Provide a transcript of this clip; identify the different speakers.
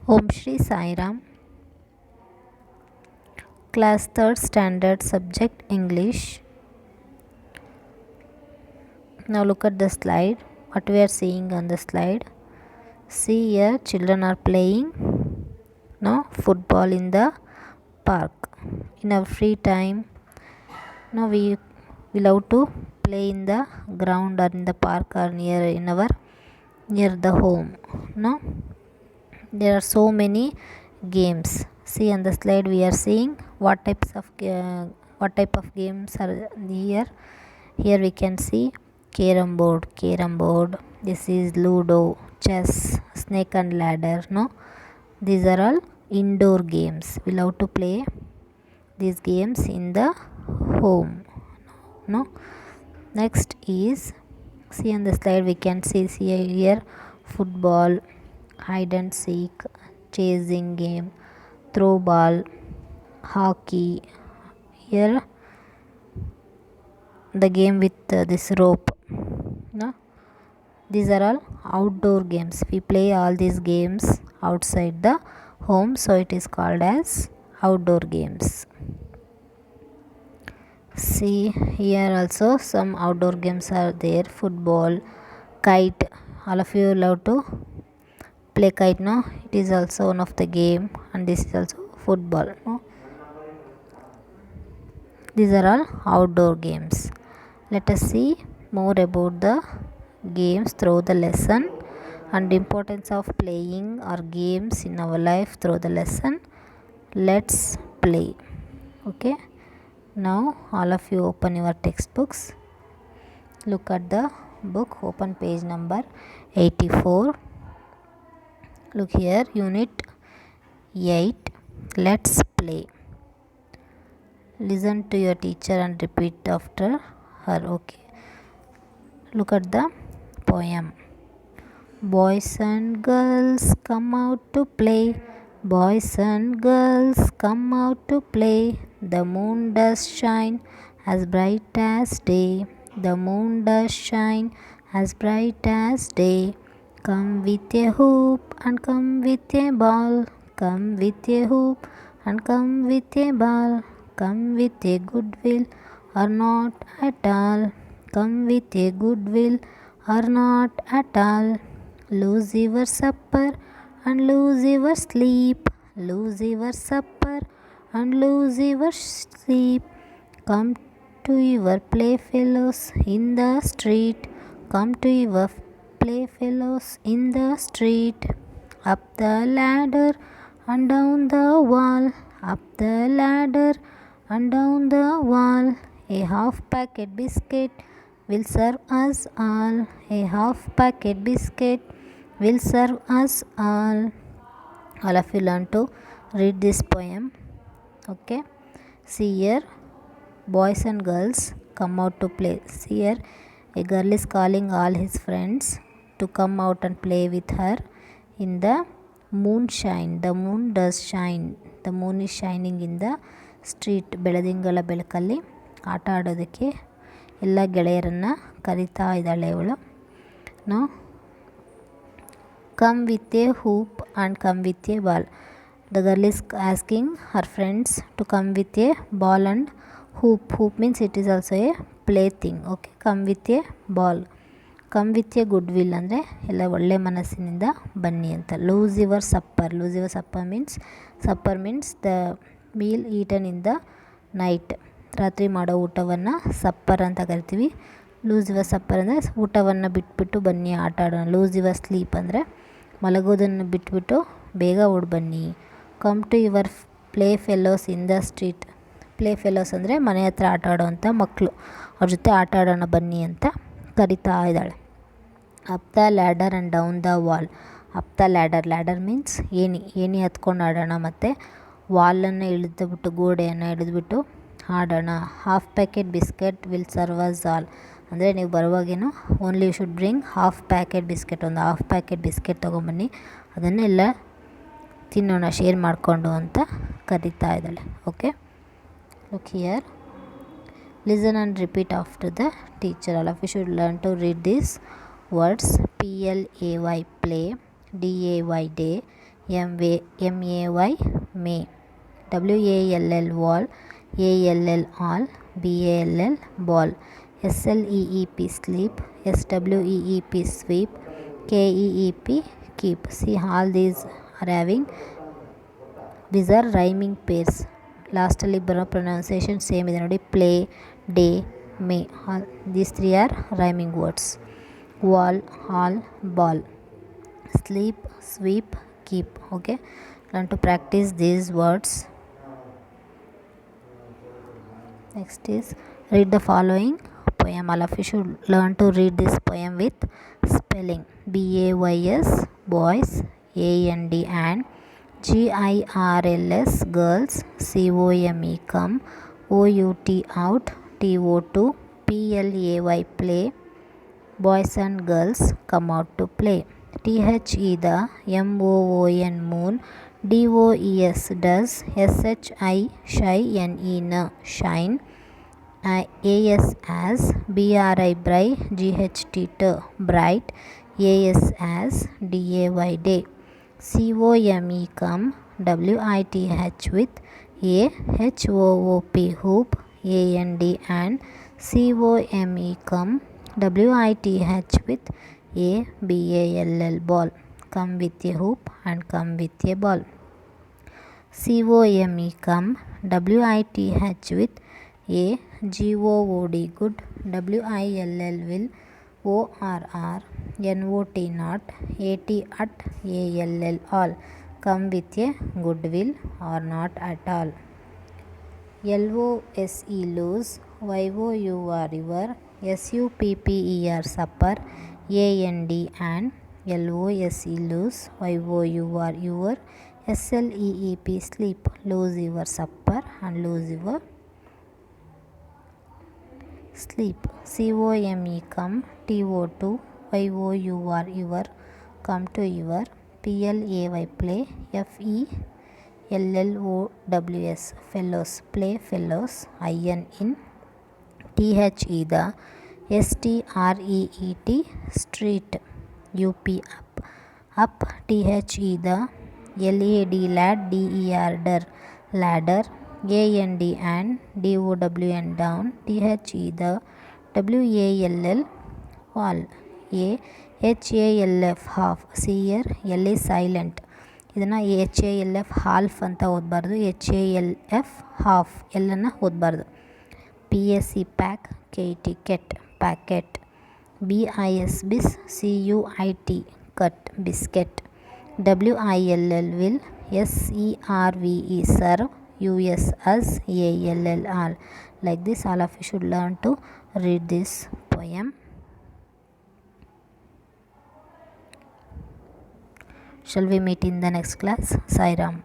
Speaker 1: Om Shri Sai Ram. Class 3rd Standard Subject English. Now look at the slide. What we are seeing on the slide. See here, children are playing football in the park. In our free time, now we love to play in the ground or in the park or near the home. No, there are so many games. See on the slide we are seeing what type of games are here. Here we can see carom board. This is ludo, chess, snake and ladder. No, these are all indoor games. We love to play these games in the home. No, next is, see on the slide we can see here football, hide and seek, chasing game, throw ball, hockey. Here the game with this rope. No, these are all outdoor games. We play all these games outside the home, so it is called as outdoor games. See here also some outdoor games are there. Football, kite. All of you love to play kite, no? It is also one of the game, and this is also football. No? These are all outdoor games. Let us see more about the games through the lesson and the importance of playing our games in our life through the lesson. Let's play. Okay. Now all of you open your textbooks. Look at the book. Open page number 84. Look here, unit 8. Let's play. Listen to your teacher and repeat after her. Okay. Look at the poem. Boys and girls come out to play. Boys and girls come out to play. The moon does shine as bright as day. The moon does shine as bright as day. Come with a hoop and come with a ball. Come with a hoop and come with a ball. Come with a good will or not at all. Come with a good will or not at all. Lose your supper and lose your sleep. Lose your supper and lose your sleep. Come to your playfellows in the street. Come to your playfellows in the street. Up the ladder and down the wall. Up the ladder and down the wall. A half packet biscuit will serve us all. A half packet biscuit will serve us all. All of you learn to read this poem. Okay. See here, boys and girls come out to play. See here, a girl is calling all his friends to come out and play with her in the moonshine. The moon does shine. The moon is shining in the street. ಬೆಳದಿಂಗಳ ಬೆಳಕಲ್ಲಿ ಆಟ ಆಡೋದಕ್ಕೆ ಎಲ್ಲ ಗೆಳೆಯರನ್ನು ಕರೀತಾ ಇದ್ದಾಳೆ ಇವಳು. No, come with a hoop and come with a ball. The girl is asking her friends to come with a ball and hoop. Hoop means it is also a plaything. Okay, come with a ball. Come with a good will ಅಂದರೆ ಎಲ್ಲ ಒಳ್ಳೆ ಮನಸ್ಸಿನಿಂದ ಬನ್ನಿ ಅಂತ. Lose your supper. Lose your supper means the meal eaten in the night. ರಾತ್ರಿ ಮಾಡೋ ಊಟವನ್ನು supper ಅಂತ ಕರಿತೀವಿ. ಲೂಸ್ ಯುವರ್ ಸಪ್ಪರ್ ಅಂದರೆ ಊಟವನ್ನು ಬಿಟ್ಬಿಟ್ಟು ಬನ್ನಿ ಆಟ ಆಡೋಣ. ಲೂಸ್ ಯುವರ್ ಸ್ಲೀಪ್ ಅಂದರೆ ಮಲಗೋದನ್ನು ಬಿಟ್ಬಿಟ್ಟು ಬೇಗ ಓಡಿ ಬನ್ನಿ. Come to your playfellows in the street. Playfellows ಅಂದರೆ ಮನೆ ಹತ್ರ ಆಟ ಆಡೋವಂಥ ಮಕ್ಕಳು, ಅವ್ರ ಜೊತೆ ಆಟ ಆಡೋಣ ಬನ್ನಿ ಅಂತ ಕರಿತಾ ಇದ್ದಾಳೆ. Up the ladder and down the wall. Up the ladder means ಏಣಿ ಹತ್ಕೊಂಡು ಆಡೋಣ, ಮತ್ತು ವಾಲನ್ನು ಇಳಿದುಬಿಟ್ಟು ಗೋಡೆಯನ್ನು ಇಳಿದ್ಬಿಟ್ಟು ಆಡೋಣ. Half packet biscuit will serve us all ಅಂದರೆ ನೀವು ಬರುವಾಗೇನು only you should bring half packet biscuit. ಒಂದು ಹಾಫ್ ಪ್ಯಾಕೆಟ್ ಬಿಸ್ಕೆಟ್ ತೊಗೊಂಬನ್ನಿ, ಅದನ್ನೆಲ್ಲ ತಿನ್ನೋಣ ಶೇರ್ ಮಾಡಿಕೊಂಡು ಅಂತ ಕರೀತಾ ಇದ್ದಾಳೆ. Okay, look here, listen and repeat after the teacher. All of you should learn to read this words. PLAY play, DAY day, M-A-Y, may. W-A-L-L, wall. A-L-L, all. B-A-L-L, ball. S-L-E-E-P, sleep. S-W-E-E-P, sweep. K-E-E-P, keep. See, all these are having, these are rhyming pairs. Lastly pronunciation same ಇದೆ ನೋಡಿ, play, day, may. All these three are rhyming words. Wall, hall, ball. Sleep, sweep, keep. Okay, learn to practice these words. Next is read the following poem. All of you should learn to read this poem with spelling. B-A-Y-S, boys. A-N-D, and. G-I-R-L-S, girls. C-O-M-E, come. O-U-T, out. T-O-2, P-L-A-Y, play. Boys and girls come out to play. T-H-E, the. M-O-O-N, moon. D-O-E-S, does. S-H-I, shy. N-E, n, shine. A-S, as. B-R-I, bright. G-H-T, t, bright. A-S, as. D-A-Y, day. C-O-M-E, come. W-I-T-H, with. A-H-O-O-P, hoop. A-N-D, and. C-O-M-E, come. W-I-T-H, with. A-B-A-L-L, ball. Come with a hoop and come with a ball. C-O-M-E, come. W-I-T-H, with. A-G-O-O-D, good. W-I-L-L, will. O-R-R, N-O-T, not. A-T, at. A-L-L, all. Come with a good will or not at all. L-O-S-E, lose. Y-O-U-R, your. S-U-P-P-E-R, supper. A-N-D, and. L-O-S-E, lose. Y-O-U-R, your. S-L-E-E-P, sleep. Lose your supper and lose your sleep. C-O-M-E, come. T-O-2, Y-O-U-R, your. Come to your. P-L-A-Y, play. F-E-L-L-O-W-S, fellows. Play, fellows. I-N, in. T-H-E, the. S-T-R-E-E-T, street. U-P, up. Up. T-H-E, the. L-A-D, lad. D-E-R, der, ladder. A-N-D, and. D-O-W-N, down. T-H-E, the. W-A-L-L, wall. A-H-A-L-F, half. See here, L is silent. ಇದನ್ನು H-A-L-F, half ಅಂತ ಓದಬಾರ್ದು. H-A-L-F, half. ಎಲ್ಲನ್ನು ಓದಬಾರ್ದು. P-S-E, pack. K-E-T, ket, packet. B-I-S, bis. C-U-I-T, cut, biscuit. W-I-L-L, will. S-E-R-V-E, serve. U-S, us. A-L-L, all. Like this, all of you should learn to read this poem. Shall we meet in the next class? Sai Ram.